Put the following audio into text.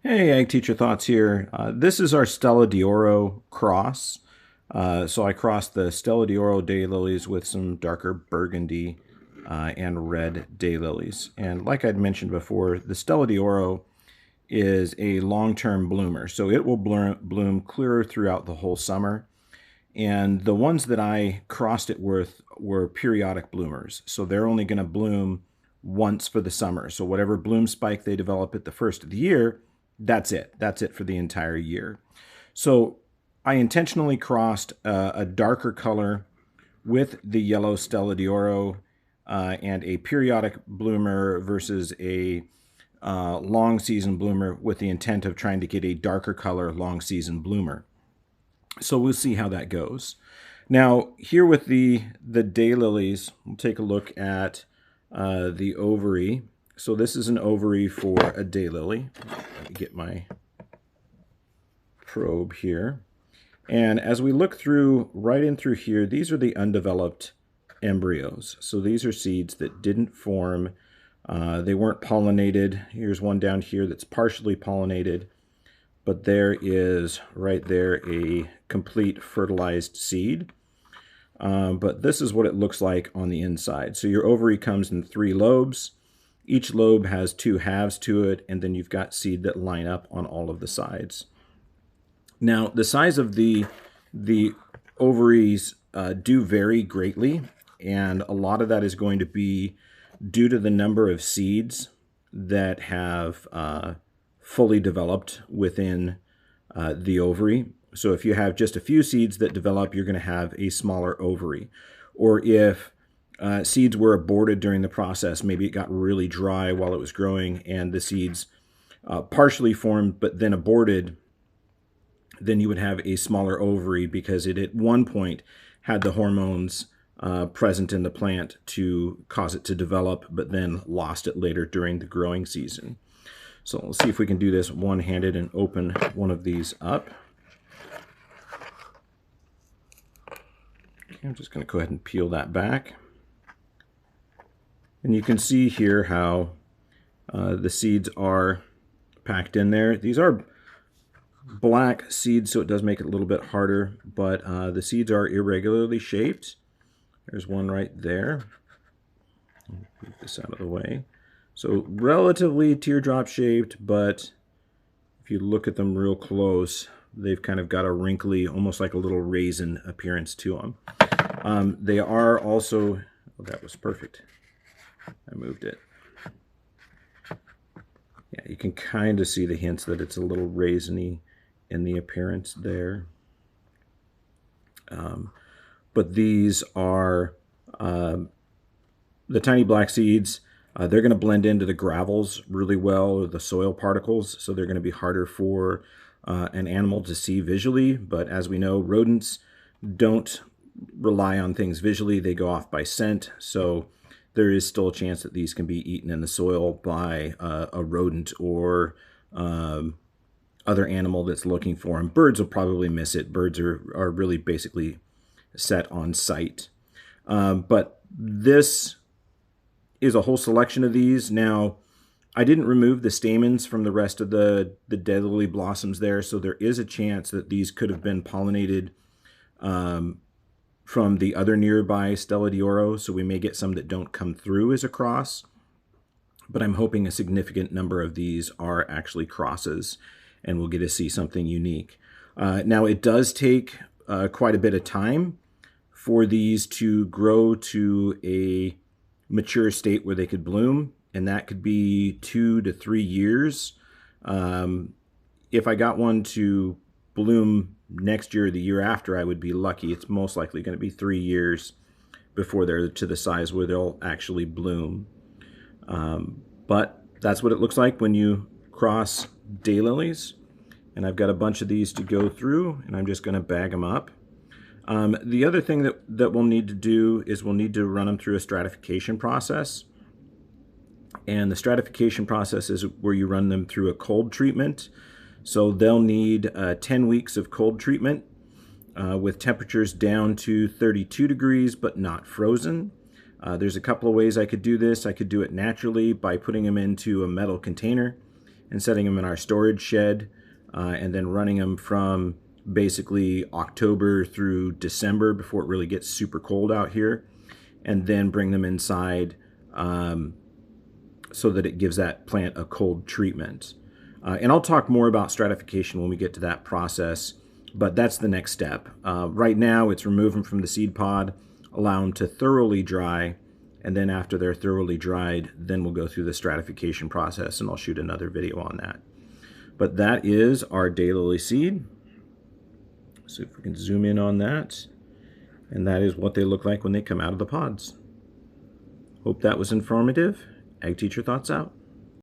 Hey, Ag Teacher Thoughts here. This is our Stella d'Oro cross. So I crossed the Stella d'Oro daylilies with some darker burgundy and red daylilies. And like I'd mentioned before, the Stella d'Oro is a long-term bloomer. So it will bloom clear throughout the whole summer. And the ones that I crossed it with were periodic bloomers. So they're only going to bloom once for the summer. So whatever bloom spike they develop at the first of the year, that's it. That's it for the entire year. So I intentionally crossed a darker color with the yellow Stella d'Oro and a periodic bloomer versus a long season bloomer with the intent of trying to get a darker color long season bloomer. So we'll see how that goes. Now, here with the daylilies, we'll take a look at the ovary. So this is an ovary for a daylily. Let me get my probe here. And as we look through, right in through here, these are the undeveloped embryos. So these are seeds that didn't form. They weren't pollinated. Here's one down here that's partially pollinated. But there is, right there, a complete fertilized seed. But this is what it looks like on the inside. So your ovary comes in 3 lobes. Each lobe has 2 halves to it, and then you've got seed that line up on all of the sides. Now, the size of the ovaries do vary greatly, and a lot of that is going to be due to the number of seeds that have fully developed within the ovary. So if you have just a few seeds that develop, you're going to have a smaller ovary. Or if seeds were aborted during the process, maybe it got really dry while it was growing and the seeds partially formed but then aborted, then you would have a smaller ovary because it at one point had the hormones present in the plant to cause it to develop, but then lost it later during the growing season. So let's see if we can do this one-handed and open one of these up. Okay, I'm just going to go ahead and peel that back. And you can see here how the seeds are packed in there. These are black seeds, so it does make it a little bit harder, but the seeds are irregularly shaped. There's one right there. Move this out of the way. So relatively teardrop shaped, but if you look at them real close, they've kind of got a wrinkly, almost like a little raisin appearance to them. They are also, oh, that was perfect. I moved it. Yeah, you can kind of see the hints that it's a little raisiny in the appearance there. But these are the tiny black seeds. They're going to blend into the gravels really well, or the soil particles, so they're going to be harder for an animal to see visually. But as we know, rodents don't rely on things visually. They go off by scent, so there is still a chance that these can be eaten in the soil by a rodent or other animal that's looking for them. Birds will probably miss it. Birds are really basically set on sight. But this is a whole selection of these. Now, I didn't remove the stamens from the rest of the daylily blossoms there, so there is a chance that these could have been pollinated from the other nearby Stella d'Oro, so we may get some that don't come through as a cross. But I'm hoping a significant number of these are actually crosses, and we'll get to see something unique. Now, it does take quite a bit of time for these to grow to a mature state where they could bloom, and that could be 2 to 3 years. If I got one to bloom next year or the year after, I would be lucky. It's most likely going to be 3 years before they're to the size where they'll actually bloom. But that's what it looks like when you cross daylilies. And I've got a bunch of these to go through, and I'm just going to bag them up. The other thing that we'll need to do is we'll need to run them through a stratification process. And the stratification process is where you run them through a cold treatment. So they'll need 10 weeks of cold treatment with temperatures down to 32 degrees, but not frozen. There's a couple of ways I could do this. I could do it naturally by putting them into a metal container and setting them in our storage shed, and then running them from basically October through December before it really gets super cold out here, and then bring them inside so that it gives that plant a cold treatment. And I'll talk more about stratification when we get to that process, but that's the next step. Right now, it's remove them from the seed pod, allow them to thoroughly dry, and then after they're thoroughly dried, then we'll go through the stratification process, and I'll shoot another video on that. But that is our daylily seed. So if we can zoom in on that, and that is what they look like when they come out of the pods. Hope that was informative. Ag Teacher Thoughts out.